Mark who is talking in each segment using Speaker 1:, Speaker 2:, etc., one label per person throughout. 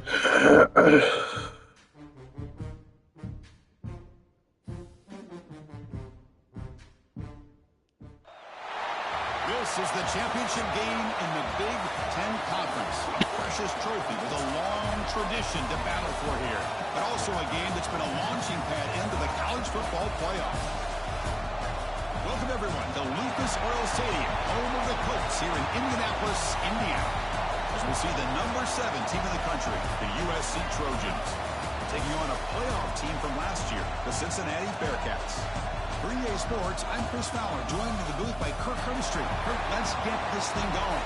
Speaker 1: This is the championship game in the Big Ten Conference. A precious trophy with a long tradition to battle for here. But also a game that's been a launching pad into the college football playoff. Welcome, everyone, to Lucas Oil Stadium, home of the Colts here in Indianapolis, Indiana. As we see the number 7 team in the country, the USC Trojans, taking on a playoff team from last year, the Cincinnati Bearcats. For EA Sports, I'm Chris Fowler, joined in the booth by Kirk Herbstreit. Kirk, let's get this thing going.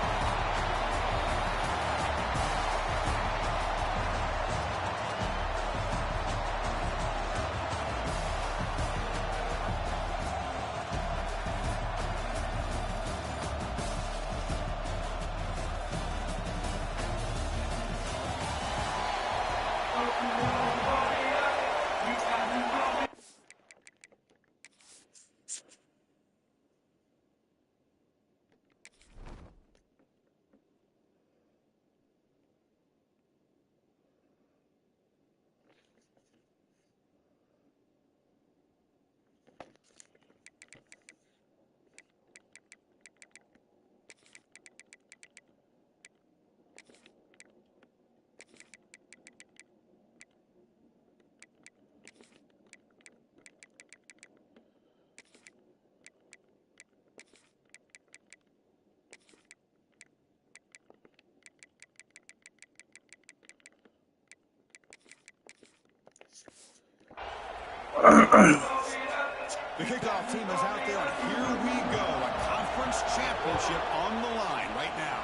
Speaker 1: The kickoff team is out there, and here we go. A conference championship on the line right now.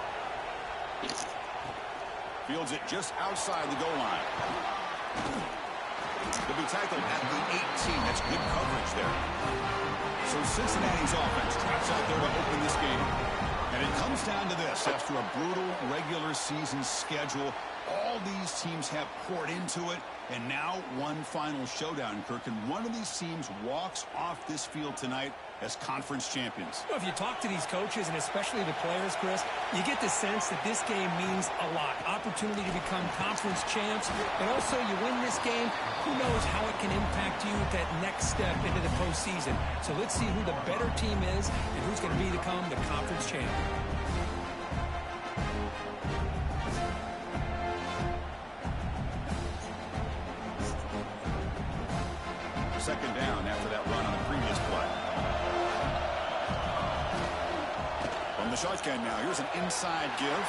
Speaker 1: Fields it just outside the goal line. They'll be tackled at the 18. That's good coverage there. So Cincinnati's offense drops out there to open this game. And it comes down to this. After a brutal regular season schedule, all these teams have poured into it. And now one final showdown, Kirk. And one of these teams walks off this field tonight as conference champions.
Speaker 2: Well, if you talk to these coaches, and especially the players, Chris, you get the sense that this game means a lot. Opportunity to become conference champs. And also, you win this game, who knows how it can impact you at that next step into the postseason. So let's see who the better team is and who's going to become the conference champ.
Speaker 1: Second down after that run on the previous play. From the shotgun now, here's an inside give.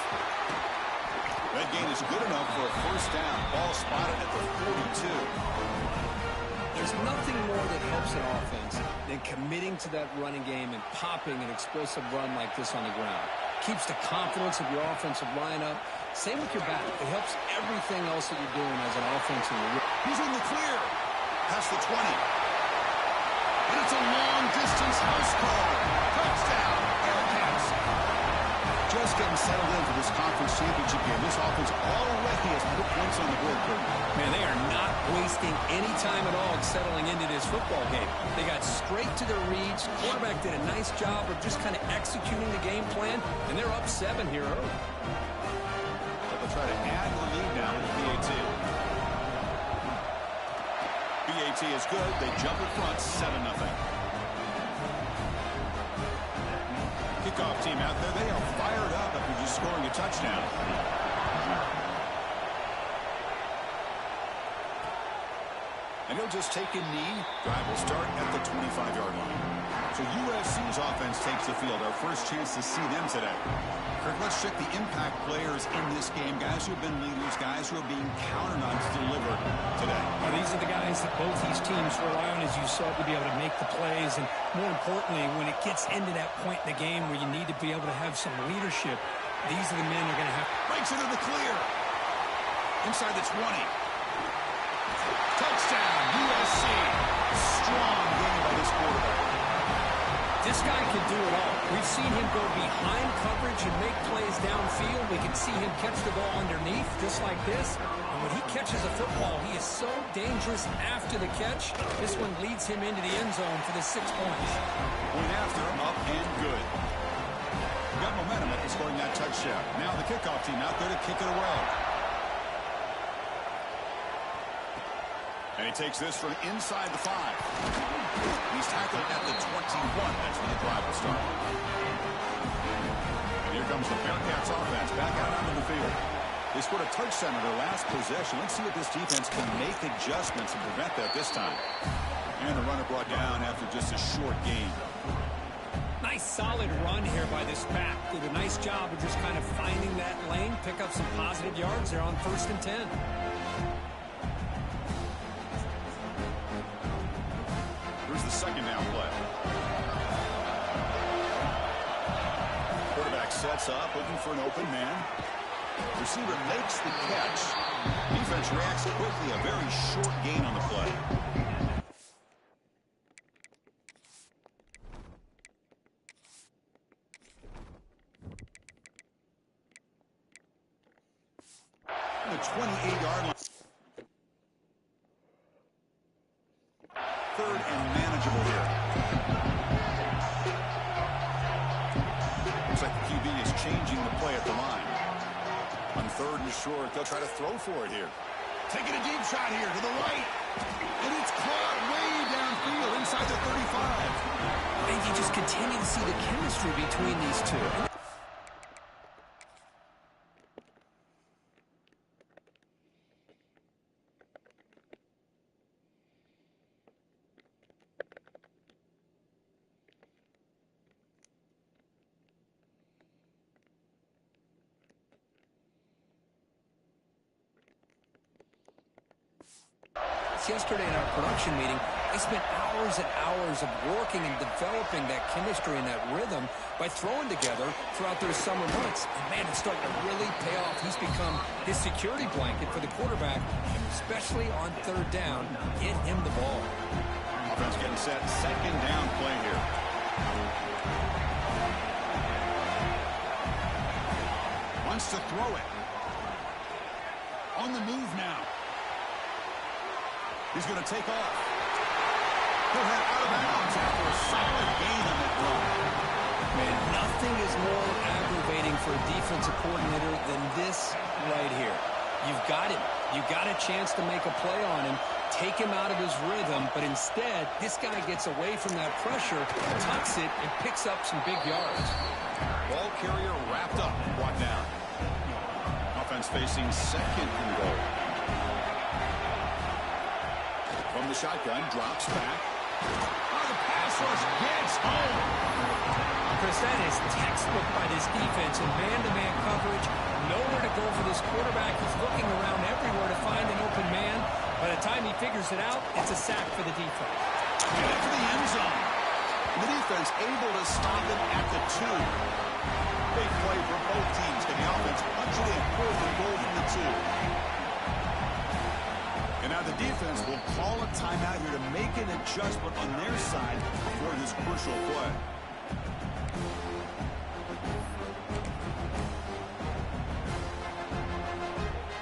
Speaker 1: That gain is good enough for a first down. Ball spotted at the 42.
Speaker 2: There's nothing more that helps an offense than committing to that running game and popping an explosive run like this on the ground. Keeps the confidence of your offensive lineup. Same with your back. It helps everything else that you're doing as an offense.
Speaker 1: He's in the clear. Past the 20. And it's a long-distance house call. Touchdown, Bearcats. Just getting settled in for this conference championship game. This offense already has put points on the board.
Speaker 2: Man, they are not wasting any time at all settling into this football game. They got straight to their reads. Quarterback did a nice job of just kind of executing the game plan, and they're up 7 here early.
Speaker 1: They'll try to add the lead now with BAT. BAT is good. They jump in front, 7-0. Kickoff team out there. They are fired up after just scoring a touchdown. And he'll just take a knee. Drive will start at the 25-yard line. So USC's offense takes the field. Our first chance to see them today. Kirk, let's check the impact players in this game. Guys who have been leaders, guys who are being counted on to deliver today.
Speaker 2: Well, these are the guys that both these teams rely on, as you saw, to be able to make the plays. And more importantly, when it gets into that point in the game where you need to be able to have some leadership, these are the men you're going to have.
Speaker 1: Breaks into the clear. Inside the 20. Touchdown, USC. Strong game by this quarterback.
Speaker 2: This guy can do it all. We've seen him go behind coverage and make plays downfield. We can see him catch the ball underneath, just like this. And when he catches a football, he is so dangerous after the catch. This one leads him into the end zone for the 6 points.
Speaker 1: Point after, up and good. Got momentum after scoring that touchdown. Now the kickoff team out there to kick it away. And he takes this from inside the 5. He's tackled at the 21. That's where the drive will start. And here comes the Bearcats offense back out onto the field. They scored a touchdown in their last possession. Let's see if this defense can make adjustments and prevent that this time. And the runner brought down after just a short gain.
Speaker 2: Nice solid run here by this back. Did a nice job of just kind of finding that lane, pick up some positive yards there on 1st and 10.
Speaker 1: Here's the second down play. Quarterback sets up, looking for an open man. Receiver makes the catch. Defense reacts quickly. A very short gain on the play. The 28-yard line. 3rd and manageable here. Looks like the QB is changing the play at the line. On 3rd and short, they'll try to throw for it here. Taking a deep shot here to the right. And it's caught way downfield inside the 35.
Speaker 2: And you just continue to see the chemistry between these two. Yesterday in our production meeting, they spent hours and hours of working and developing that chemistry and that rhythm by throwing together throughout their summer months. And, man, it's starting to really pay off. He's become his security blanket for the quarterback, and especially on 3rd down, get him the ball.
Speaker 1: Offense getting set. Second down play here. Wants to throw it. On the move now. He's going to take off. He'll head out of bounds after a solid gain on that run.
Speaker 2: Man, nothing is more aggravating for a defensive coordinator than this right here. You've got him. You've got a chance to make a play on him, take him out of his rhythm, but instead, this guy gets away from that pressure, tucks it, and picks up some big yards.
Speaker 1: Ball carrier wrapped up and brought down. Offense facing 2nd and goal. From the shotgun, drops back. Oh, the pass rush gets home.
Speaker 2: Chris, that is textbook by this defense in man-to-man coverage. Nowhere to go for this quarterback. He's looking around everywhere to find an open man. By the time he figures it out, it's a sack for the defense.
Speaker 1: Get it to the end zone. The defense able to stop it at the 2. Big play for both teams. Can the offense punch it in? 4th and goal from the 2. And now the defense will call a timeout here to make an adjustment on their side for this crucial play.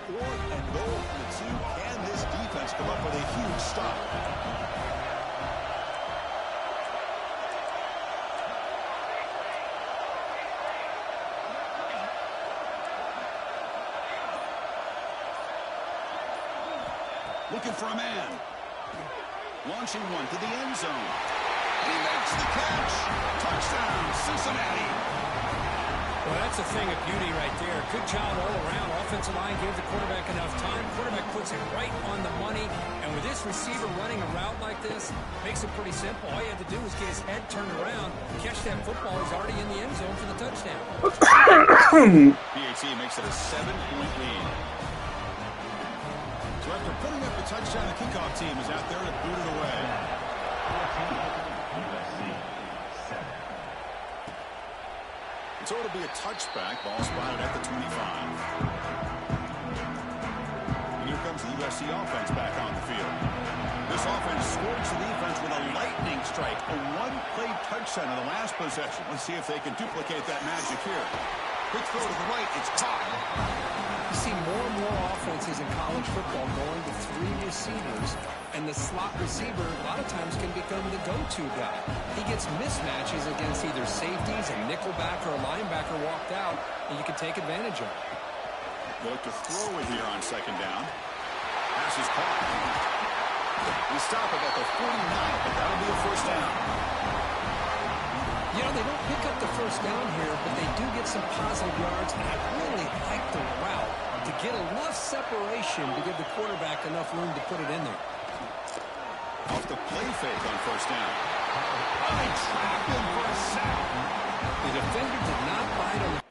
Speaker 1: Fourth and goal from the 2. Can this defense come up with a huge stop? Looking for a man. Launching one to the end zone. And he makes the catch. Touchdown, Cincinnati.
Speaker 2: Well, that's a thing of beauty right there. Good job all around. Offensive line gave the quarterback enough time. Quarterback puts it right on the money. And with this receiver running a route like this, makes it pretty simple. All you have to do is get his head turned around, catch that football. He's already in the end zone for the touchdown.
Speaker 1: PAT makes it a 7-point lead. So after putting up the touchdown, the kickoff team is out there to boot it away. So it'll be a touchback. Ball spotted at the 25. And here comes the USC offense back on the field. This offense scorched the defense with a lightning strike. A one-play touchdown in the last possession. Let's see if they can duplicate that magic here. Quick throw to the right. It's caught.
Speaker 2: You see more and more offenses in college football going to 3 receivers, and the slot receiver a lot of times can become the go-to guy. He gets mismatches against either safeties, a nickelback, or a linebacker walked out, and you can take advantage of it.
Speaker 1: They look to throw it here on 2nd down. Pass is caught. We stop it at the 49, but that'll be a first down.
Speaker 2: You know, they don't pick up the first down here, but they do get some positive yards, and I really like the route to get enough separation to give the quarterback enough room to put it in there.
Speaker 1: Off the play fake on first down. Oh, they trap him for a sack.
Speaker 2: The defender did not bite on the...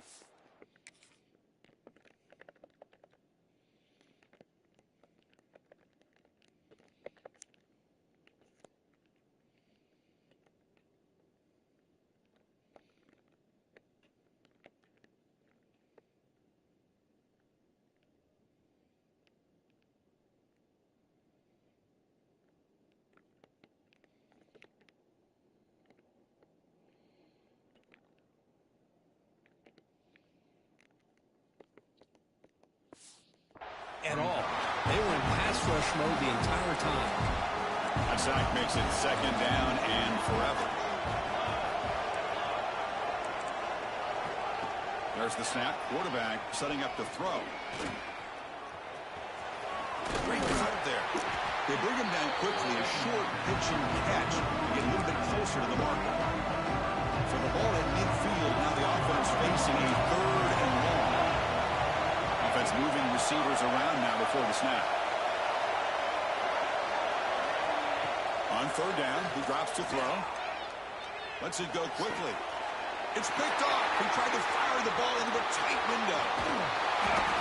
Speaker 2: at all. They were in pass rush mode the entire time.
Speaker 1: That sack makes it second down and forever. There's the snap. Quarterback setting up to throw. Great cut there. They bring him down quickly. A short pitch and catch to get a little bit closer to the marker. For the ball at midfield, now the offense facing a third and long. Offense moving receivers around now before the snap. On third down, he drops to throw. Lets it go quickly. It's picked off. He tried to fire the ball into a tight window.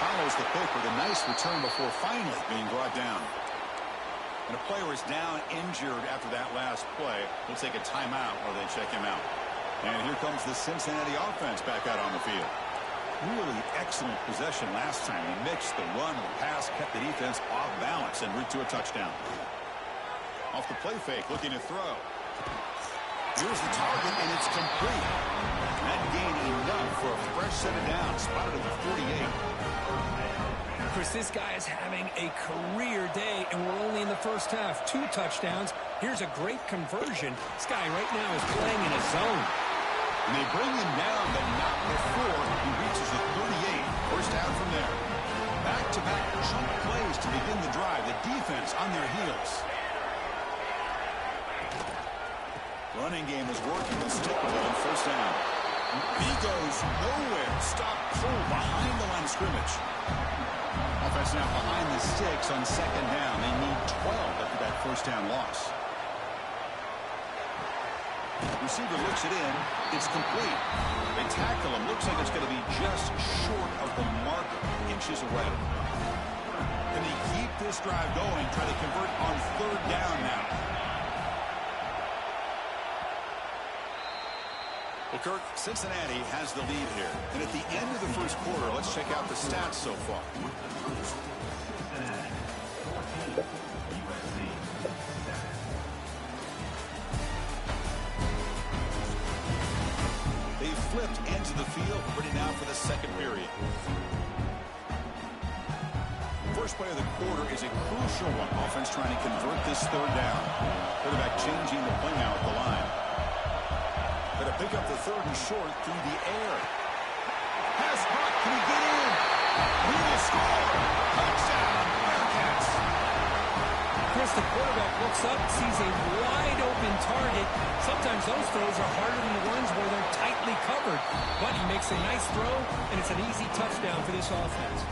Speaker 1: Follows the pick with a nice return before finally being brought down. And a player is down injured after that last play. They'll take a timeout while they check him out. And here comes the Cincinnati offense back out on the field. Really excellent possession last time. He mixed the run and the pass, kept the defense off balance en route to a touchdown. Off the play fake, looking to throw. Here's the target, and it's complete. That gain enough for a fresh set of downs, spotted at the 48.
Speaker 2: Chris, this guy is having a career day, and we're only in the first half. 2 touchdowns. Here's a great conversion. This guy right now is playing in a zone.
Speaker 1: And they bring him down, but not before he reaches the 38. First down from there. Back-to-back chunk plays to begin the drive. The defense on their heels. Running game is working. They'll stick with it on first down. He goes nowhere. Stop cold behind the line of scrimmage. Offense now behind the sticks on second down. They need 12 after that first down loss. Receiver looks it in. It's complete. They tackle him. Looks like it's going to be just short of the marker, inches away. Can they keep this drive going? Try to convert on third down now. Well, Kirk, Cincinnati has the lead here. And at the end of the first quarter, let's check out the stats so far. They've flipped into the field, ready now for the second period. First play of the quarter is a crucial one. Offense trying to convert this third down. Quarterback changing the play now at the line. Going to pick up the third and short through the air. Pass block. Can he get in? He will score. Touchdown, Bearcats.
Speaker 2: Chris, the quarterback looks up, sees a wide-open target. Sometimes those throws are harder than the ones where they're tightly covered. But he makes a nice throw, and it's an easy touchdown for this offense.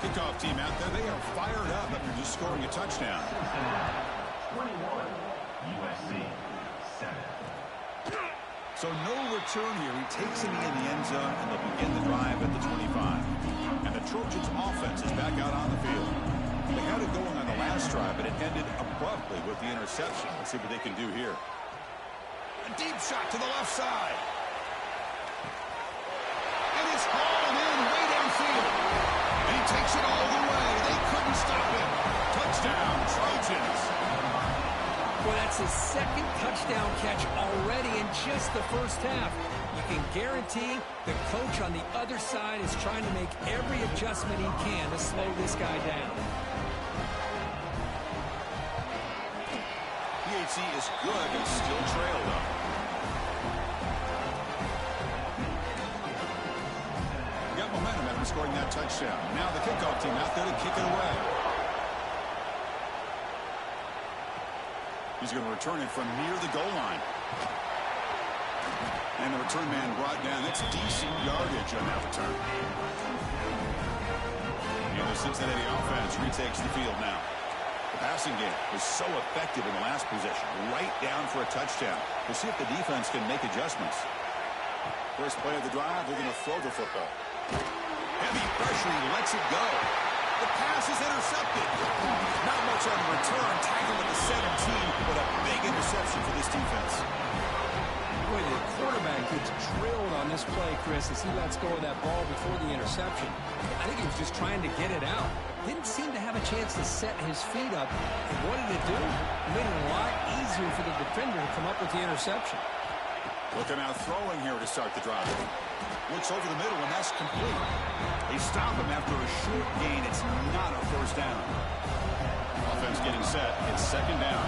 Speaker 1: Kickoff team out there. They are fired up after just scoring a touchdown.
Speaker 3: 21, USC, 7.
Speaker 1: So no return here. He takes him in the end zone, and they'll begin the drive at the 25. And the Trojans' offense is back out on the field. They had it going on the last drive, but it ended abruptly with the interception. Let's see what they can do here. A deep shot to the left side. And it's hauled in way downfield. And he takes it all the way. They couldn't stop him. Touchdown, Trojans.
Speaker 2: Well, that's his second touchdown catch already in just the first half. You can guarantee the coach on the other side is trying to make every adjustment he can to slow this guy down.
Speaker 1: PHC is good and still trailed up. Got momentum after scoring that touchdown. Now the kickoff team out there to kick it away. He's going to return it from near the goal line. And the return man brought down. That's decent yardage on that return. And the Cincinnati offense retakes the field now. The passing game was so effective in the last possession. Right down for a touchdown. We'll see if the defense can make adjustments. First play of the drive, we're going to throw the football. Heavy pressure, he lets it go. The pass is intercepted. Not much on the return. Tackled at the 17, but a big interception for this defense.
Speaker 2: Boy, the quarterback gets drilled on this play, Chris, as he lets go of that ball before the interception. I think he was just trying to get it out. Didn't seem to have a chance to set his feet up. And what did it do? It made it a lot easier for the defender to come up with the interception.
Speaker 1: Looking out throwing here to start the drive. Looks over the middle, and that's complete. They stop him after a short gain. It's not a first down. Offense getting set. It's second down.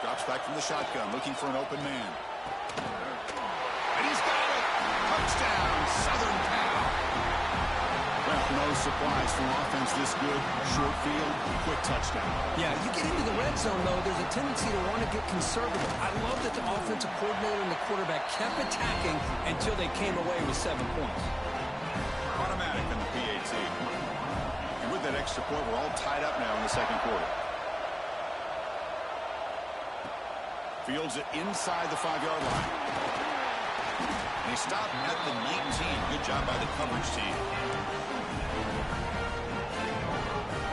Speaker 1: Drops back from the shotgun, looking for an open man. And he's got it. Touchdown, Southern Cal. Well, no surprise from offense this good. Short field, quick touchdown.
Speaker 2: Yeah, you get into the red zone, though, there's a tendency to want to get conservative. I love that the offensive coordinator and the quarterback kept attacking until they came away with 7 points.
Speaker 1: Automatic in the PAT. And with that extra point, we're all tied up now in the second quarter. Fields it inside the 5-yard line. And he stopped at the 19. Good job by the coverage team.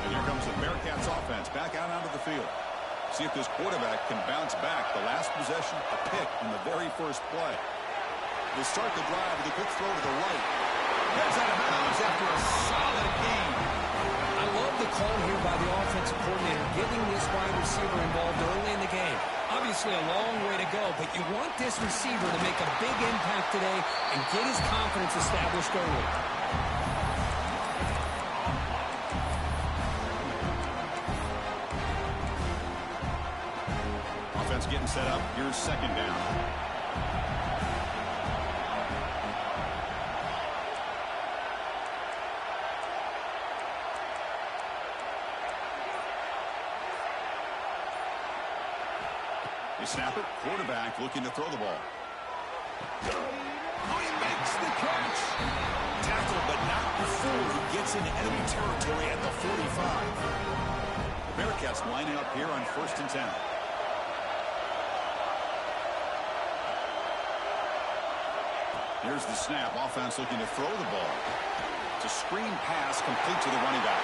Speaker 1: And here comes the Bearcats offense back out onto the field. See if this quarterback can bounce back. The last possession, a pick in the very first play. They start the drive with a quick throw to the right. Gets out of bounds after a solid gain.
Speaker 2: I love the call here by the offensive coordinator, getting this wide receiver involved early in the game. Obviously a long way to go, but you want this receiver to make a big impact today and get his confidence established early.
Speaker 1: Offense getting set up. Here's second down. They snap it. Quarterback looking to throw the ball. Oh, he makes the catch. Tackle, but not before he gets into enemy territory at the 45. The Bearcats lining up here on 1st and 10. Here's the snap. Offense looking to throw the ball. It's a screen pass complete to the running back.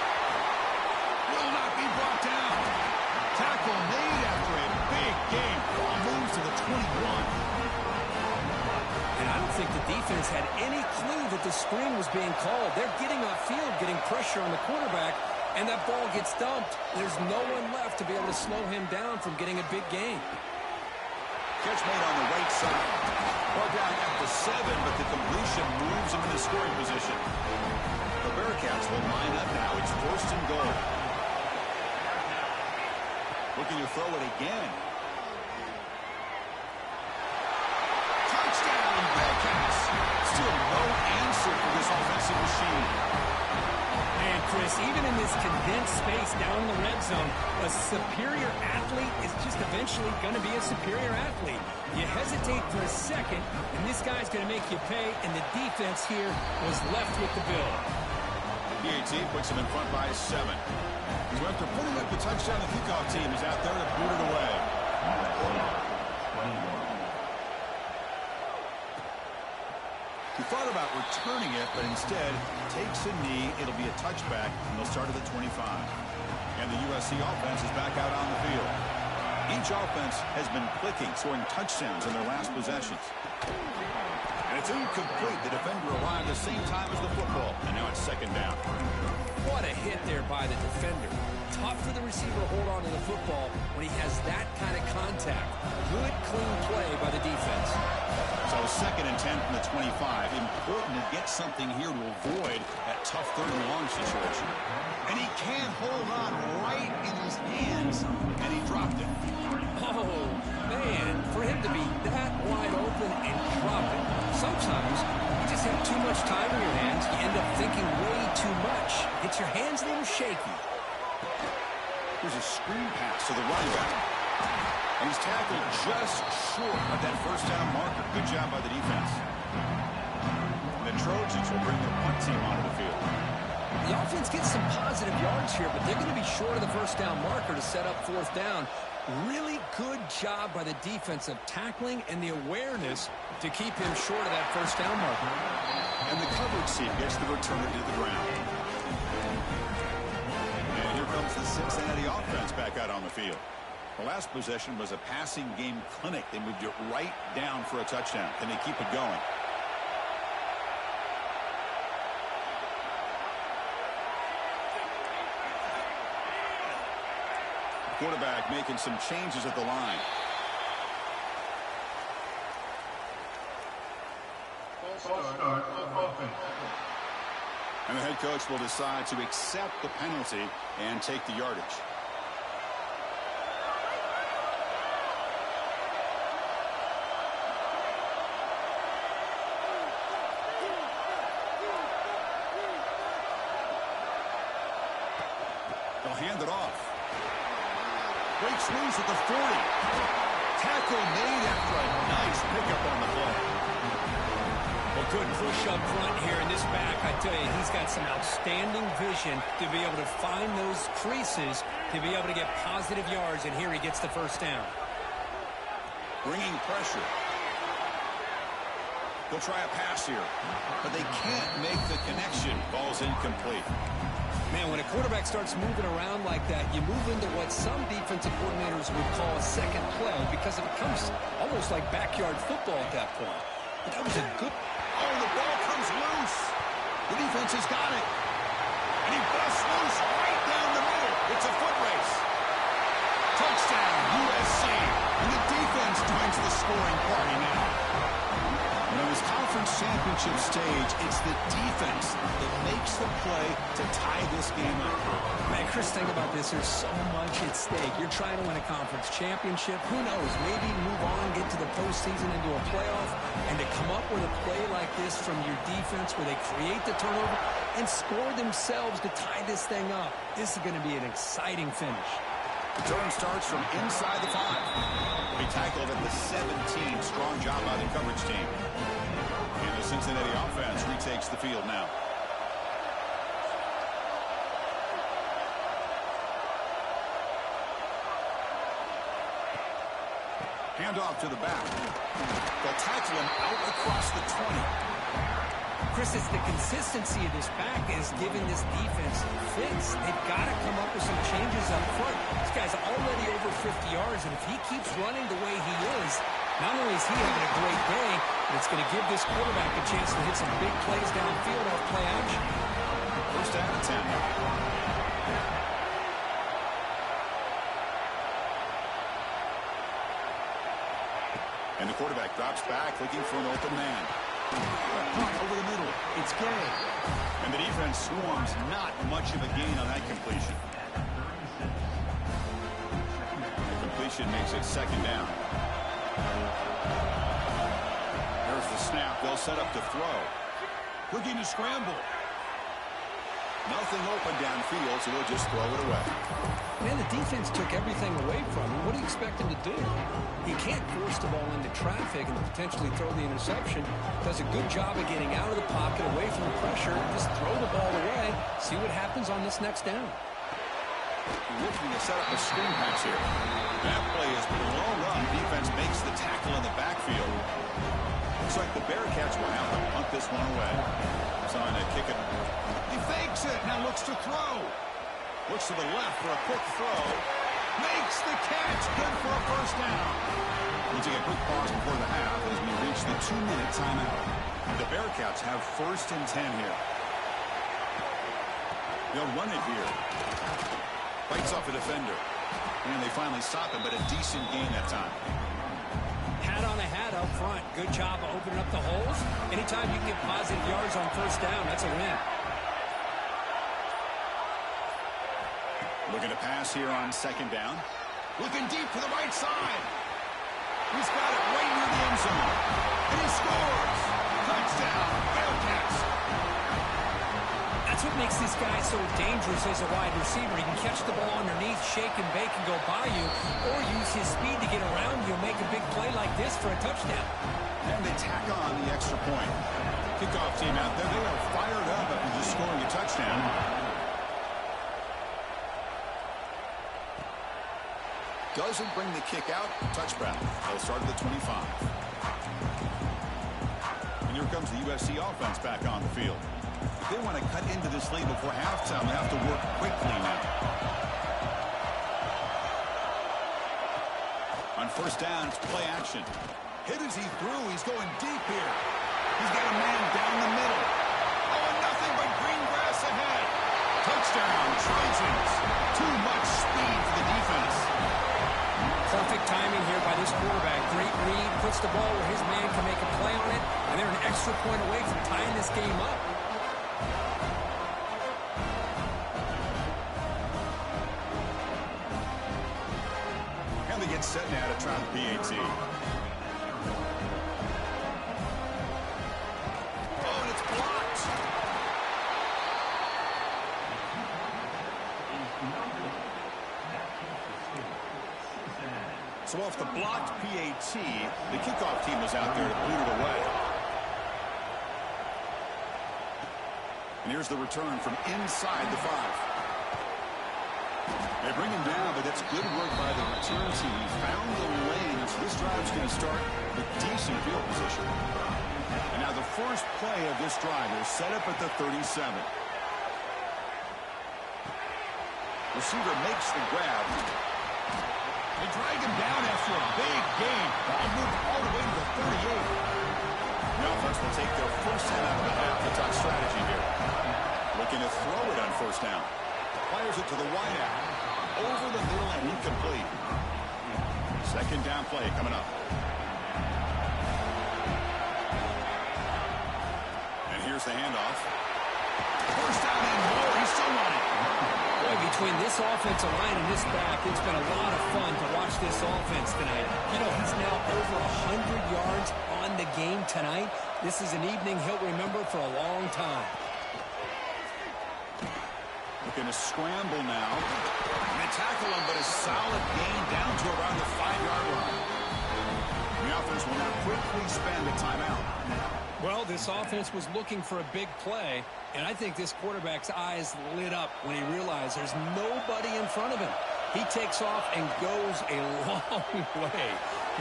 Speaker 1: Will not be brought down. Tackle made after a big game. Ball moves to the 21.
Speaker 2: And I don't think the defense had any clue that the screen was being called. They're getting off field, getting pressure on the quarterback, and that ball gets dumped. There's no one left to be able to slow him down from getting a big gain.
Speaker 1: Catch made on the right side. Ball down at the 7, but the completion moves him into scoring position. The Bearcats will line up now. It's 1st and goal. Looking to throw it again. Touchdown, Bearcats. Still no answer for this offensive machine.
Speaker 2: And Chris, even in this condensed space down in the red zone, a superior athlete is just eventually going to be a superior athlete. You hesitate for a second, and this guy's going to make you pay, and the defense here was left with the bill.
Speaker 1: PAT puts him in front by 7. So after putting up the touchdown, the kickoff team is out there to boot it away. He thought about returning it, but instead takes a knee. It'll be a touchback, and they'll start at the 25. And the USC offense is back out on the field. Each offense has been clicking, scoring touchdowns in their last possessions. And it's incomplete. The defender arrived the same time as the football, and now it's second down.
Speaker 2: What a hit there by the defender. Tough for the receiver to hold on to the football when he has that kind of contact. Good, clean play by the defense.
Speaker 1: So 2nd and 10 from the 25. Important to get something here to avoid that tough 3rd and long situation. And he can't hold on right in his hands, and he dropped it.
Speaker 2: Oh, man, for him to be that wide open and drop it. Sometimes you just have too much time in your hands. You end up thinking way too much. Get your hands a little shaky.
Speaker 1: Here's a screen pass to the running back. And he's tackled just short of that first down marker. Good job by the defense. And the Trojans will bring their punt team onto the field.
Speaker 2: The offense gets some positive yards here, but they're going to be short of the first down marker to set up fourth down. Really good job by the defense of tackling and the awareness to keep him short of that first down marker.
Speaker 1: And the coverage team gets the returner to the ground. And here comes the Cincinnati offense back out on the field. The last possession was a passing game clinic. They moved it right down for a touchdown. Can they keep it going? Quarterback making some changes at the line. And the head coach will decide to accept the penalty and take the yardage. They'll hand it off. Breaks loose at the 40. Tackle made after a nice pickup on the play.
Speaker 2: Well, good push up front here in this back. I tell you, he's got some outstanding vision to be able to find those creases, to be able to get positive yards, and here he gets the first down.
Speaker 1: Bringing pressure. They'll try a pass here, but they can't make the connection. Ball's incomplete.
Speaker 2: Man, when a quarterback starts moving around like that, you move into what some defensive coordinators would call a second play because it becomes almost like backyard football at that point. But that was a good...
Speaker 1: Oh, the ball comes loose. The defense has got it. And he busts loose right down the middle. It's a foot race. Touchdown, USC. And the defense joins the scoring party now. And on this conference championship stage, it's the defense that makes the play to tie this game up.
Speaker 2: Man, Chris, think about this. There's so much at stake. You're trying to win a conference championship. Who knows? Maybe move on, get to the postseason, into a playoff, and to come up with a play like this from your defense where they create the turnover and score themselves to tie this thing up. This is going to be an exciting finish.
Speaker 1: Return starts from inside the 5. He tackled at the 17. Strong job by the coverage team. And the Cincinnati offense retakes the field now. Handoff to the back. They'll tackle him out across the 20.
Speaker 2: Chris, it's the consistency of this back is giving this defense fits. They've got to come up with some changes up front. This guy's already over 50 yards, and if he keeps running the way he is, not only is he having a great day, but it's going to give this quarterback a chance to hit some big plays downfield off play action.
Speaker 1: First down and 10. And the quarterback drops back, looking for an open man. Over the middle. It's Gay. And the defense swarms. Not much of a gain on that completion. The completion makes it second down. There's the snap. They'll set up to throw. Looking to scramble. Nothing open downfield, so they'll just throw it away.
Speaker 2: Man, the defense took everything away from him. What do you expect him to do? He can't force the ball into traffic and potentially throw the interception. Does a good job of getting out of the pocket, away from the pressure. Just throw the ball away. See what happens on this next down.
Speaker 1: Looking to set up a screen pass here. That play is blown up. Defense makes the tackle in the backfield. Looks like the Bearcats will have to punt this one away. Trying to kick it. He fakes it. Now looks to throw. Looks to the left for a quick throw. Makes the catch. Good for a first down. We'll take a quick pause before the half as we reach the 2-minute timeout. The Bearcats have first and 10 here. They'll run it here. Fights off a defender. And they finally stop him, but a decent gain that time.
Speaker 2: Hat on a hat up front. Good job of opening up the holes. Anytime you can get positive yards on first down, that's a win.
Speaker 1: Looking to pass here on second down. Looking deep to the right side. He's got it right near the end zone. And he scores. Touchdown, Bearcats.
Speaker 2: That's what makes this guy so dangerous as a wide receiver. He can catch the ball underneath, shake and bake, and go by you, or use his speed to get around you and make a big play like this for a touchdown.
Speaker 1: And they tack on the extra point. Kickoff team out there, they are fired up after just scoring a touchdown. Doesn't bring the kick out. Touchback. They'll start at the 25. And here comes the USC offense back on the field. If they want to cut into this lead before halftime, they have to work quickly now. On first down, it's play action. Hit as he threw. He's going deep here. He's got a man down the middle. Oh, and nothing but green grass ahead. Touchdown, Trojans. Too much speed for the defense.
Speaker 2: Perfect timing here by this quarterback. Great read, puts the ball where his man can make a play on it, and they're an extra point away from tying this game up.
Speaker 1: And they get set now to try the PAT. Oh, and it's blocked. So off the blocked PAT, the kickoff team was out there to boot it away. And here's the return from inside the 5. They bring him down, but that's good work by the return team. He found the lane, so this drive's going to start with decent field position. And now the first play of this drive is set up at the 37. Receiver makes the grab. They drag him down after a big gain. Ball moved all the way to the 38. The offense will take their first time out of the half. A tough strategy here. Looking to throw it on first down. Fires it to the wide out. Over the middle and incomplete. Second down play coming up. And here's the handoff. First down and more. He's still on it.
Speaker 2: Boy, between this offensive line and this back, it's been a lot of fun to watch this offense tonight. You know, he's now over 100 yards on the game tonight. This is an evening he'll remember for a long time.
Speaker 1: Looking to scramble now. And they tackle him, but a solid gain down to around the 5-yard line. The offense will now quickly spend a timeout.
Speaker 2: Well, this offense was looking for a big play, and I think this quarterback's eyes lit up when he realized there's nobody in front of him. He takes off and goes a long way.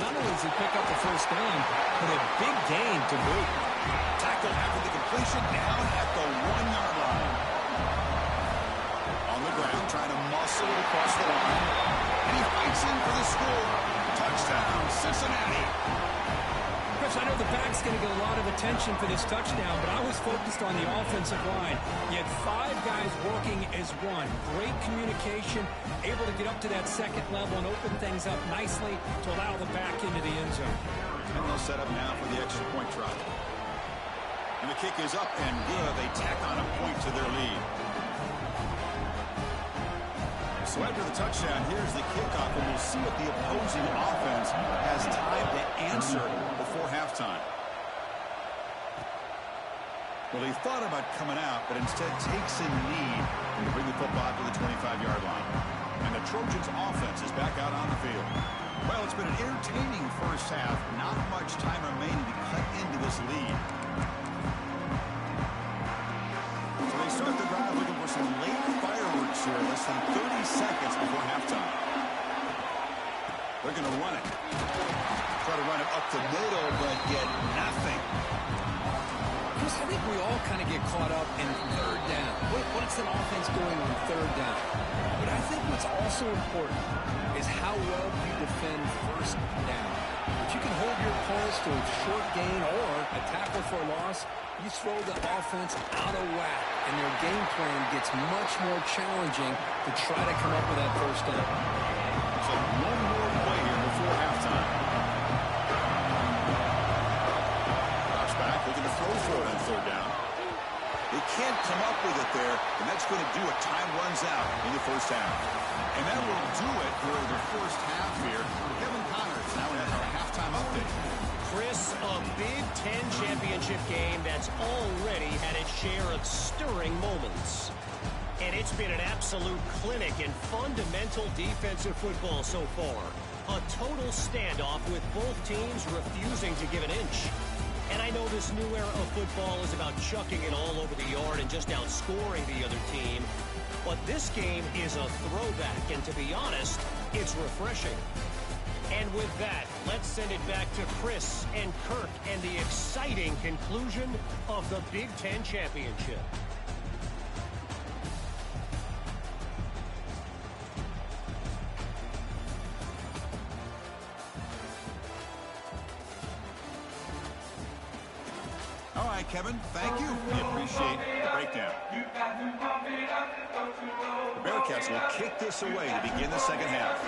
Speaker 2: Not only does he pick up the first down, but a big gain to boot.
Speaker 1: Tackle after the completion down at the 1-yard line. On the ground, trying to muscle it across the line. And he fights in for the score. Touchdown, Cincinnati.
Speaker 2: Chris, I know the back's going to get a lot of attention for this touchdown, but I was focused on the offensive line. You had 5 guys working as one. Great communication, able to get up to that second level and open things up nicely to allow the back into the end zone.
Speaker 1: And they'll set up now for the extra point try. And the kick is up and good. They tack on a point to their lead. So after the touchdown, here's the kickoff, and we'll see if the opposing offense has time to answer before halftime. Well, he thought about coming out, but instead takes a knee and bring the football to the 25-yard line. And the Trojans' offense is back out on the field. Well, it's been an entertaining first half. Not much time remaining to cut into this lead. So they start the drive looking for some late fireworks here, less than 30 seconds before halftime. They're going to run it. Try to run it up the middle, but get nothing.
Speaker 2: Chris, I think we all kind of get caught up in third down. What's an offense doing on third down? But I think what's also important is how well you defend first down. If you can hold your opponents to a short gain or a tackle for a loss, you throw the offense out of whack, and their game plan gets much more challenging to try to come up with that first down.
Speaker 1: So one more play here before halftime. Drops back, looking to throw for it on third down. They can't come up with it there, and that's going to do it. Time runs out in the first half. And that will do it for the first half here. Kevin Connors now has our halftime update.
Speaker 4: Chris, a Big Ten championship game that's already had its share of stirring moments. And it's been an absolute clinic in fundamental defensive football so far. A total standoff with both teams refusing to give an inch. And I know this new era of football is about chucking it all over the yard and just outscoring the other team. But this game is a throwback, and to be honest, it's refreshing. And with that, let's send it back to Chris and Kirk and the exciting conclusion of the Big Ten Championship.
Speaker 1: All right, Kevin, thank you. We appreciate the breakdown. The Bearcats will kick this away to begin the second half.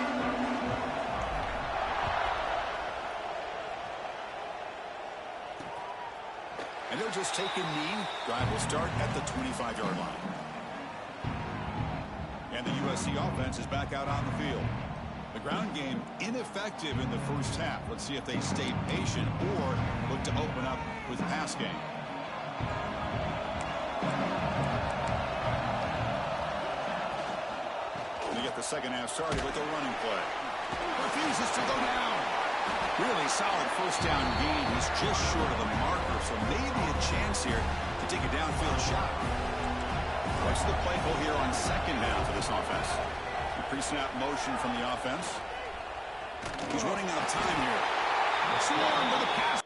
Speaker 1: And they'll just take a knee. Drive will start at the 25-yard line. And the USC offense is back out on the field. The ground game ineffective in the first half. Let's see if they stay patient or look to open up with pass game. They get the second half started with a running play. Refuses to go down. Really solid first down gain. He's just short of the marker, so maybe a chance here to take a downfield shot. What's the play call here on second half of this offense? Pre-snap motion from the offense. He's running out of time here. Swarm with a pass.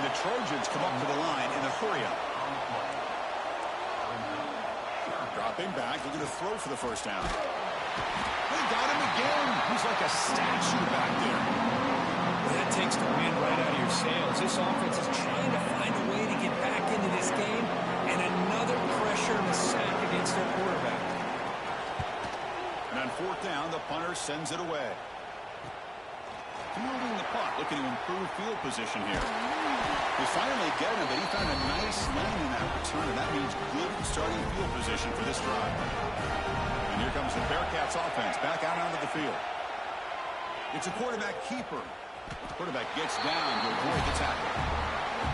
Speaker 1: The Trojans come up to the line in a hurry-up. Dropping back, looking to throw for the first down. They got him again. He's like a statue back there.
Speaker 2: Well, that takes the wind right out of your sails. This offense is trying to find a way to get back into this game, and another pressure and a sack against their quarterback.
Speaker 1: And on fourth down, the punter sends it away. Fielding the punt, looking to improve field position here. They finally get him, but he found a nice lane in that return, and that means good starting field position for this drive. And here comes the Bearcats offense back out onto the field. It's a quarterback keeper. The quarterback gets down to avoid the tackle.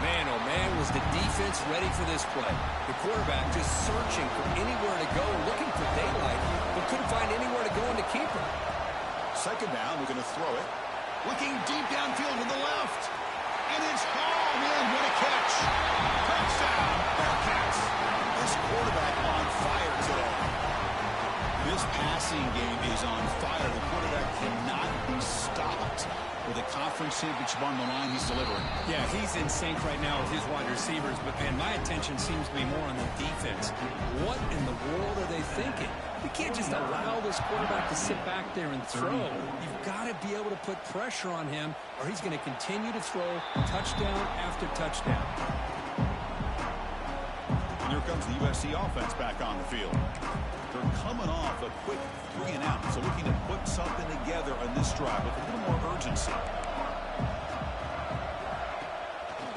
Speaker 2: Man, oh man, was the defense ready for this play. The quarterback just searching for anywhere to go, looking for daylight, but couldn't find anywhere to go in the keeper.
Speaker 1: Second down, we're going to throw it. Looking deep downfield to the left. And it's hauled in. What a catch. Touchdown, Bearcats. This quarterback on fire today. This passing game is on fire. The quarterback cannot be stopped. With a conference championship on the line, he's delivering.
Speaker 2: Yeah, he's in sync right now with his wide receivers, but, man, my attention seems to be more on the defense. What in the world are they thinking? You can't just allow this quarterback to sit back there and throw. You've got to be able to put pressure on him, or he's going to continue to throw touchdown after touchdown.
Speaker 1: And here comes the USC offense back on the field. They're coming off a quick 3-and-out, so looking to put something together on this drive with a little more urgency.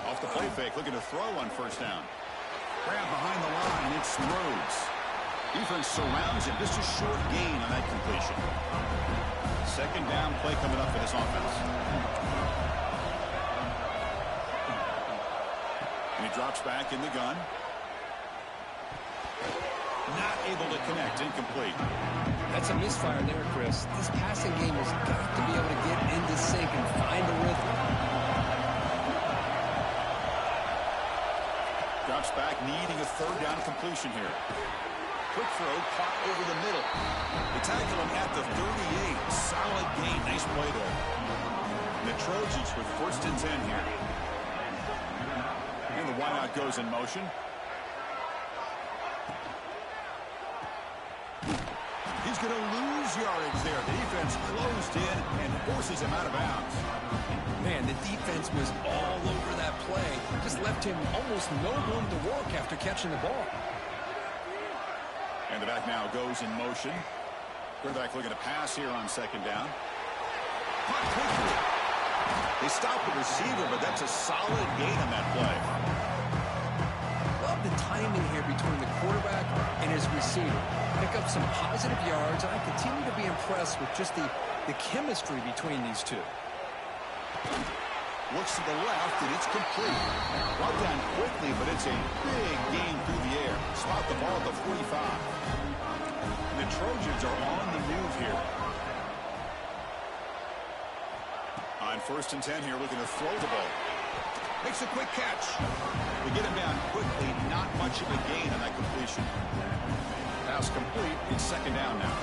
Speaker 1: Off the play fake, looking to throw on first down. Grab behind the line, it's Rhodes. Defense surrounds him, just a short gain on that completion. Second down play coming up for this offense. And he drops back in the gun. Not able to connect, incomplete.
Speaker 2: That's a misfire there, Chris. This passing game has got to be able to get into sync and find a rhythm.
Speaker 1: Drops back, needing a third down completion here. Quick throw, caught over the middle. They tackle him at the 38. Solid gain, nice play there. And the Trojans with first and 10 here. And the wideout goes in motion. He's going to lose yardage there. The defense closed in and forces him out of bounds.
Speaker 2: Man, the defense was all over that play just left him almost no room to work after catching the ball.
Speaker 1: And the back now goes in motion. Quarterback looking to pass here on second down. Caught quickly. They stopped the receiver, but that's a solid gain on that play.
Speaker 2: Love the timing here between the quarterback and his receiver. Pick up some positive yards, and I continue to be impressed with just the chemistry between these two.
Speaker 1: Looks to the left, and it's complete. Brought down quickly, but it's a big gain through the air. Spot the ball at the 45. The Trojans are on the move here. On 1st and 10 here, looking to throw the ball. Makes a quick catch. We get him down quickly. Not much of a gain on that completion. Pass complete. It's second down now.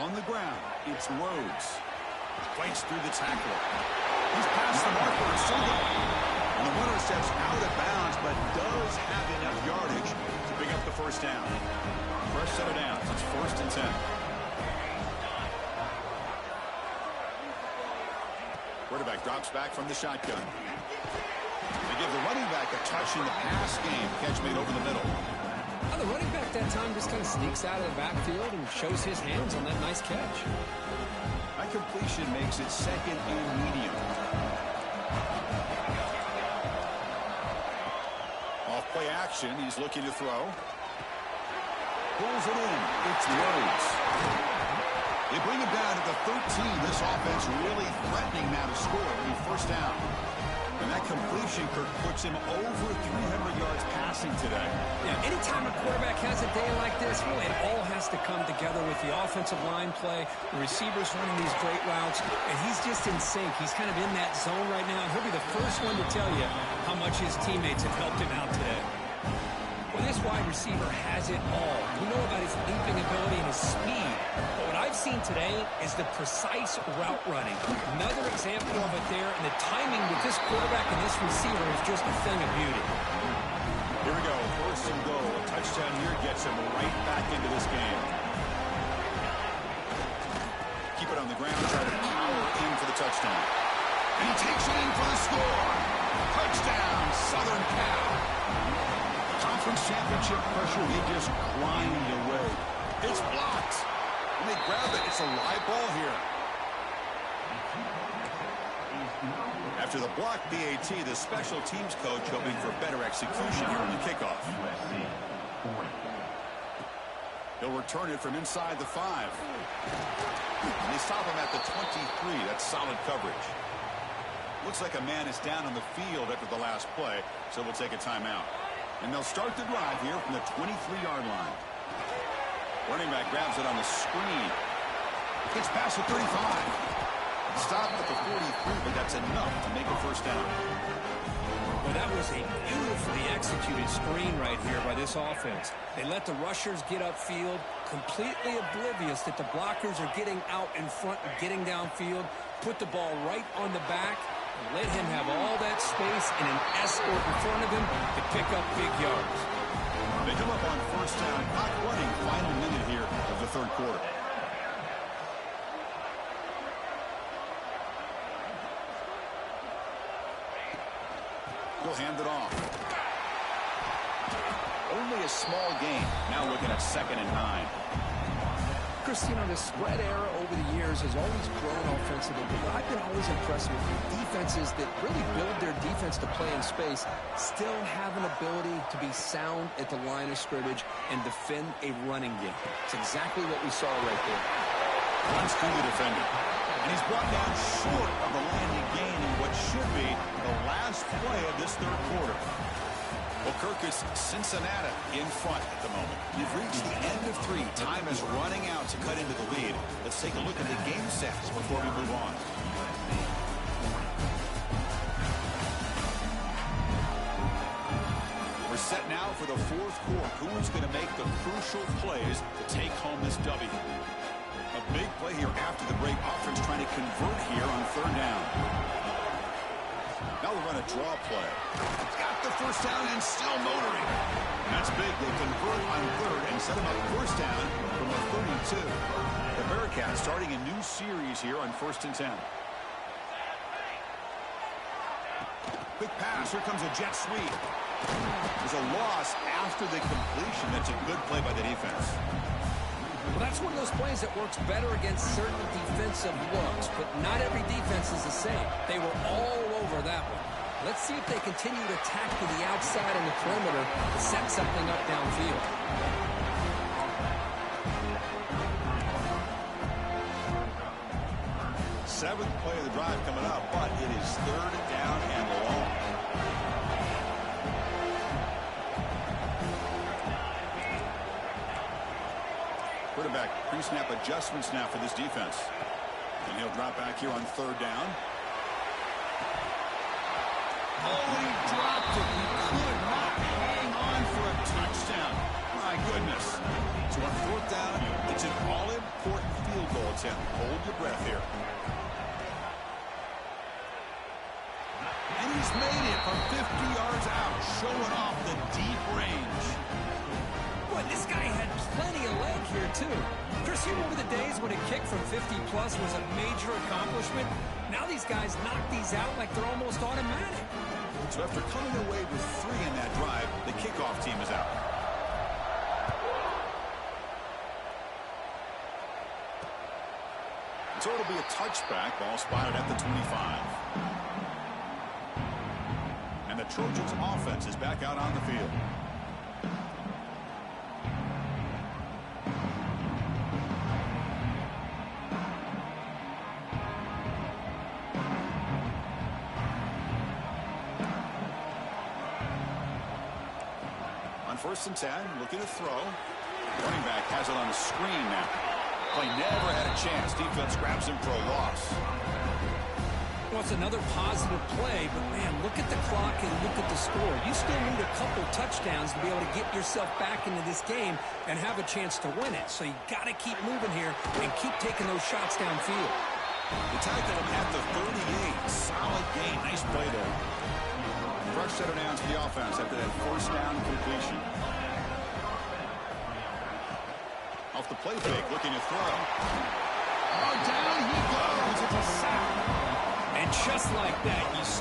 Speaker 1: On the ground, it's Rhodes. Breaks through the tackler. He's past the mark for a single. And the runner steps out of bounds, but does have enough yardage to pick up the first down. Fresh set of downs. It's 1st and 10. Quarterback drops back from the shotgun. They give the running back a touch in the pass game. Catch made over the middle.
Speaker 2: Now the running back that time just kind of sneaks out of the backfield and shows his hands on that nice catch.
Speaker 1: That completion makes it second and medium. Off play action. He's looking to throw. Pulls it in. It's Rhodes. They bring him down to the 13. This offense really threatening now to score every first down. And that completion, Kirk, puts him over 300 yards passing today.
Speaker 2: Yeah, anytime a quarterback has a day like this, really it all has to come together with the offensive line play, the receivers running these great routes, and he's just in sync. He's kind of in that zone right now, and he'll be the first one to tell you how much his teammates have helped him out today. Well, this wide receiver has it all. We know about his leaping ability and his speed. But what I've seen today is the precise route running. Another example of it there, and the timing with this quarterback and this receiver is just a thing of beauty.
Speaker 1: Here we go. 1st and goal. A touchdown here gets him right back into this game. Keep it on the ground. Try to power in for the touchdown. And he takes it in for the score. Touchdown, Southern Cal. Conference championship pressure, they just grind away. It's blocked. And they grab it. It's a live ball here. After the block BAT, the special teams coach hoping for better execution here on the kickoff. He'll return it from inside the 5. And they stop him at the 23. That's solid coverage. Looks like a man is down on the field after the last play, so we'll take a timeout. And they'll start the drive here from the 23-yard line. Running back grabs it on the screen. Gets past the 35. Stop at the 43, but that's enough to make a first down.
Speaker 2: Well, that was a beautifully executed screen right here by this offense. They let the rushers get upfield, completely oblivious that the blockers are getting out in front and getting downfield, put the ball right on the back, let him have all that space and an escort in front of him to pick up big yards.
Speaker 1: They come up on first down, clock running, final minute here of the third quarter. He'll hand it off. Only a small gain. Now looking at 2nd and 9.
Speaker 2: Chris, you know, the spread era over the years has always grown offensively, but I've been always impressed with defenses that really build their defense to play in space, still have an ability to be sound at the line of scrimmage and defend a running game. It's exactly what we saw right there.
Speaker 1: Runs through the defender. And he's brought down short of the landing gain in what should be the last play of this third quarter. Well, Kirk, is Cincinnati in front at the moment. You've reached the end of 3. Time is running out to cut into the lead. Let's take a look at the game stats before we move on. We're set now for the fourth quarter. Who's going to make the crucial plays to take home this W? A big play here after the break. Offense trying to convert here on 3rd down. Now we'll run a draw play. Got the first down and still motoring. That's big. They convert on 3rd and set him up first down from the 32. The Bearcats starting a new series here on 1st and 10. Quick pass. Here comes a jet sweep. There's a loss after the completion. That's a good play by the defense.
Speaker 2: Well, that's one of those plays that works better against certain defensive looks, but not every defense is the same. They were all over that one. Let's see if they continue to attack to the outside and the perimeter to set something up downfield.
Speaker 1: Seventh play of the drive coming up, but it is third down and long. Quarterback pre-snap adjustments now for this defense. And he'll drop back here on third down. Oh, he dropped it. He could not hang on for a touchdown. My goodness. So on fourth down, it's an all-important field goal attempt. Hold your breath here. And he's made it from 50 yards out, showing off the deep range.
Speaker 2: Boy, this guy had plenty of leg here, too. Chris, you remember the days when a kick from 50-plus was a major accomplishment? Now these guys knock these out like they're almost automatic.
Speaker 1: So after coming away with 3 in that drive, the kickoff team is out. So it'll be a touchback, ball spotted at the 25. And the Trojans' offense is back out on the field. First and 10, looking to throw. Running back has it on the screen now. Play never had a chance. Defense grabs him for a loss.
Speaker 2: Well, it's another positive play, but man, look at the clock and look at the score. You still need a couple touchdowns to be able to get yourself back into this game and have a chance to win it. So you got to keep moving here and keep taking those shots downfield.
Speaker 1: The tackle him at the 38. Solid gain. Nice play there. Fresh set of downs for the offense after that first down completion. Off the play fake, looking to throw. Oh, down he goes. It's a sack.
Speaker 2: And just like that, you...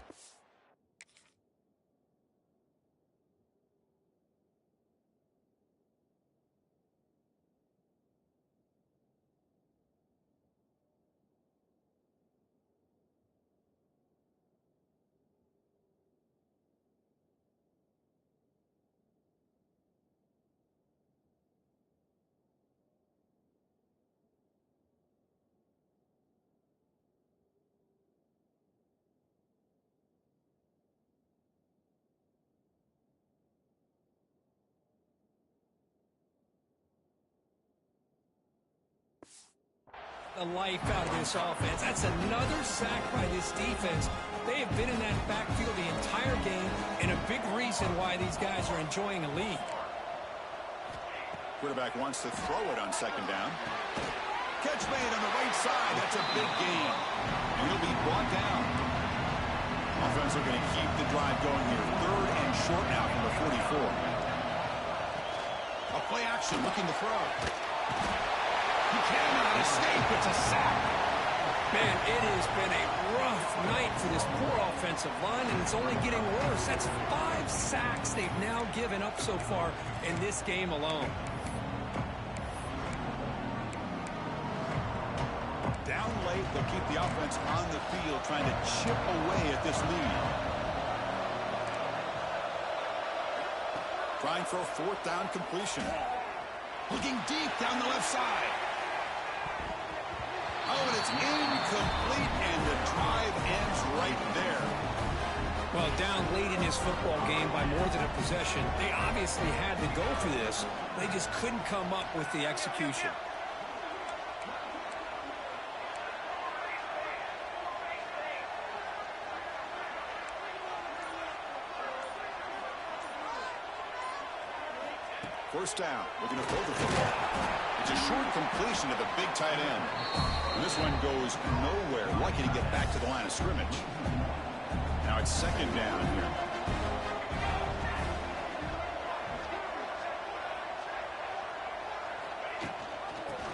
Speaker 2: the life out of this offense. That's another sack by this defense. They have been in that backfield the entire game, and a big reason why these guys are enjoying a lead.
Speaker 1: Quarterback wants to throw it on second down. Catch made on the right side. That's a big gain. And he'll be brought down. Offense are going to keep the drive going here. Third and short now from the 44. A play action looking to throw. He cannot escape. It's a sack.
Speaker 2: Man, it has been a rough night for this poor offensive line, and it's only getting worse. That's 5 sacks they've now given up so far in this game alone.
Speaker 1: Down late, they'll keep the offense on the field, trying to chip away at this lead. Trying for a fourth down completion. Looking deep down the left side. Oh, and it's incomplete, and the drive ends right there.
Speaker 2: Well, down late in his football game by more than a possession, they obviously had to go for this. They just couldn't come up with the execution.
Speaker 1: First down, looking to throw the football. It's a short completion to the big tight end. And this one goes nowhere. Lucky to get back to the line of scrimmage. Now it's second down here.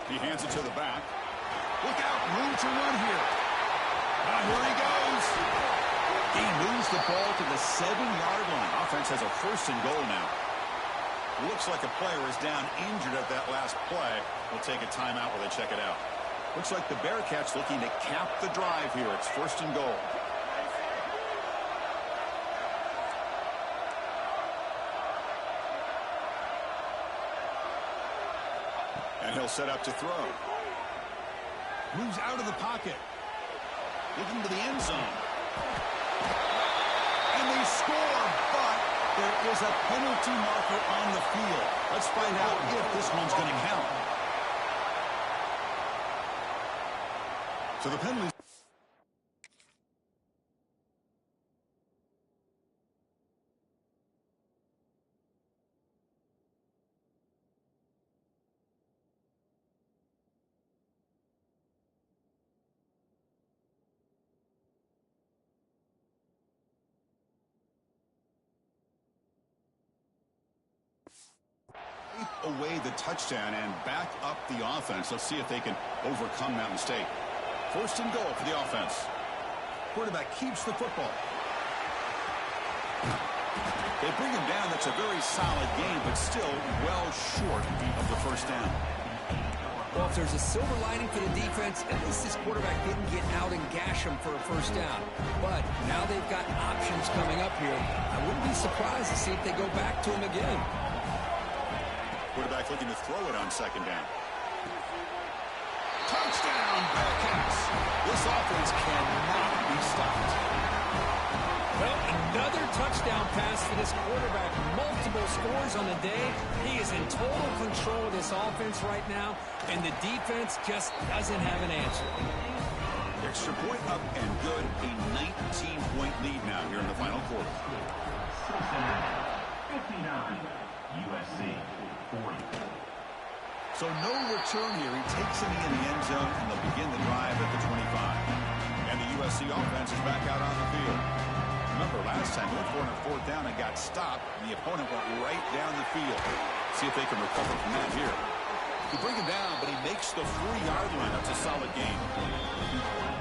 Speaker 1: He hands it to the back. Look out, room to run here. Here he goes. He moves the ball to the 7-yard line. Offense has a 1st and goal now. Looks like a player is down injured at that last play. We'll take a timeout while they check it out. Looks like the Bearcats looking to cap the drive here. It's 1st and goal. And he'll set up to throw. Moves out of the pocket. Looking to the end zone. And they score, but there is a penalty marker on the field. Let's find out if this one's going to count. So the penalty. Away the touchdown and back up the offense. Let's see if they can overcome that mistake. 1st and goal for the offense. Quarterback keeps the football. They bring him down. That's a very solid game, but still well short of the 1st down.
Speaker 2: Well, if there's a silver lining for the defense, at least this quarterback didn't get out and gash him for a 1st down. But now they've got options coming up here. I wouldn't be surprised to see if they go back to him again.
Speaker 1: Quarterback looking to throw it on 2nd down. Touchdown, Bearcats. This offense cannot be stopped.
Speaker 2: Well, another touchdown pass for this quarterback. Multiple scores on the day. He is in total control of this offense right now, and the defense just doesn't have an answer.
Speaker 1: Extra point up and good. A 19-point lead now here in the final quarter.
Speaker 3: 59, USC 40.
Speaker 1: So no return here. He takes it in the end zone, and they'll begin the drive at the 25. And the USC offense is back out on the field. Remember, last time they went for it on 4th down and got stopped, and the opponent went right down the field. See if they can recover from that here. You bring him down, but he makes the 3-yard line. That's a solid game.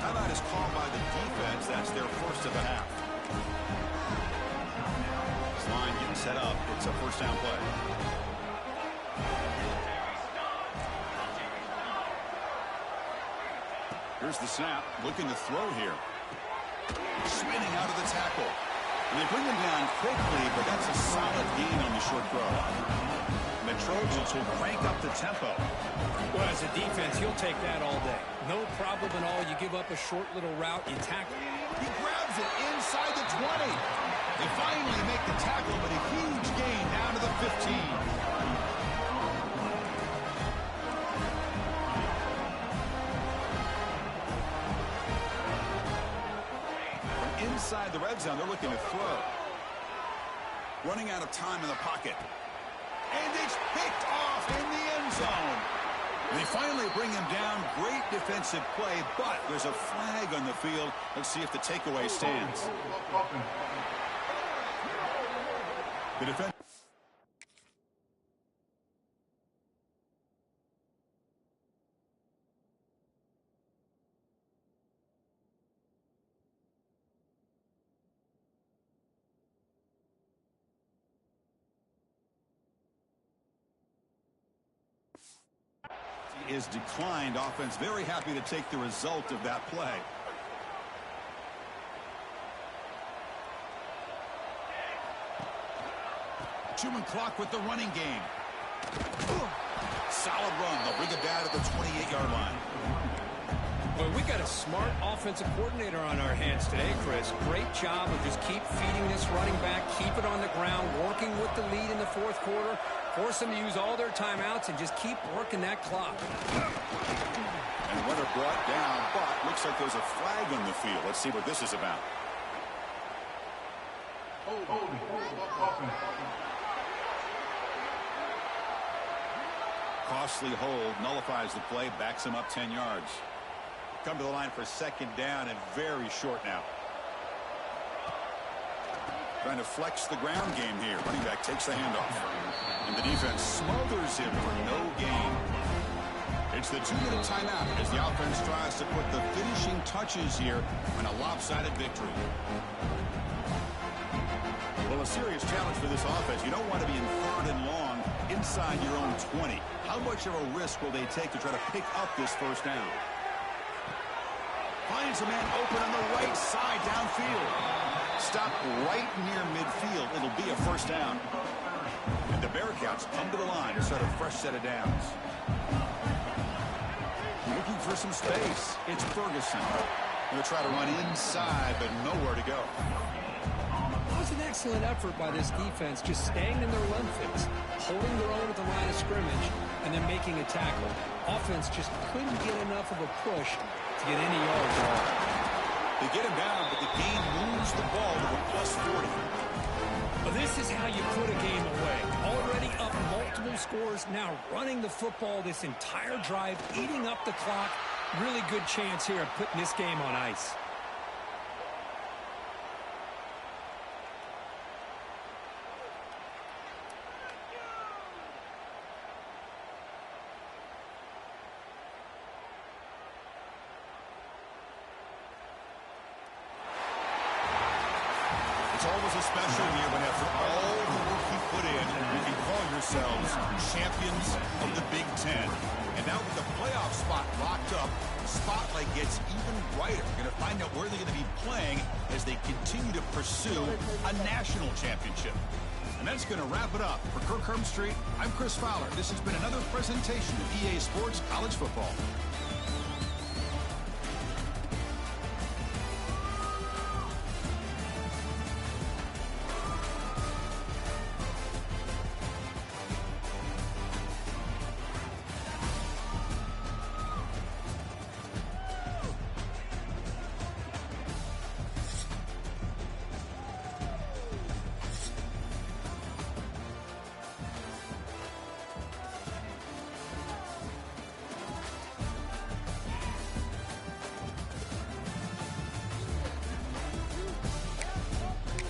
Speaker 1: Timeout is called by the defense. That's their 1st of the half. This line getting set up. It's a 1st down play. Here's the snap. Looking to throw here. Spinning out of the tackle. And they bring him down quickly, but that's a solid gain on the short throw. And the Trojans will crank up the tempo.
Speaker 2: Well, as a defense, you'll take that all day. No problem at all. You give up a short little route, you tackle.
Speaker 1: He grabs it inside the 20. They finally make the tackle, but a huge gain down to the 15. Inside the red zone, they're looking to throw. Running out of time in the pocket. And it's picked off in the end zone. And they finally bring him down. Great defensive play, but there's a flag on the field. Let's see if the takeaway stands. The defense. Is declined. Offense very happy to take the result of that play. Chewing clock with the running game. Solid run. They'll bring it down to the 28-yard line.
Speaker 2: Well, we got a smart offensive coordinator on our hands today, Chris. Great job of just keep feeding this running back, keep it on the ground, working with the lead in the 4th quarter, force them to use all their timeouts, and just keep working that clock.
Speaker 1: And Winter brought down, but looks like there's a flag on the field. Let's see what this is about. Costly hold, nullifies the play, backs him up 10 yards. Come to the line for 2nd down and very short now. Trying to flex the ground game here. Running back takes the handoff. And the defense smothers him for no gain. It's the 2-minute timeout as the offense tries to put the finishing touches here on a lopsided victory. Well, a serious challenge for this offense. You don't want to be in 3rd and long inside your own 20. How much of a risk will they take to try to pick up this first down? Finds a man open on the right side downfield. Stop right near midfield. It'll be a first down. And the Bearcats come to the line to start a fresh set of downs. Looking for some space. It's Ferguson. Going to try to run inside, but nowhere to go.
Speaker 2: It was an excellent effort by this defense, just staying in their run fits, holding their own at the line of scrimmage, and then making a tackle. Offense just couldn't get enough of a push to get any yards off.
Speaker 1: They get him down, but the game moves the ball to a +40.
Speaker 2: Well, this is how you put a game away. Already up multiple scores, now running the football this entire drive, eating up the clock. Really good chance here of putting this game on ice.
Speaker 1: It's always a special year when after all the work you put in, you can call yourselves champions of the Big Ten. And now with the playoff spot locked up, the spotlight gets even brighter. You're going to find out where they're going to be playing as they continue to pursue a national championship. And that's going to wrap it up. For Kirk Street, I'm Chris Fowler. This has been another presentation of EA Sports College Football.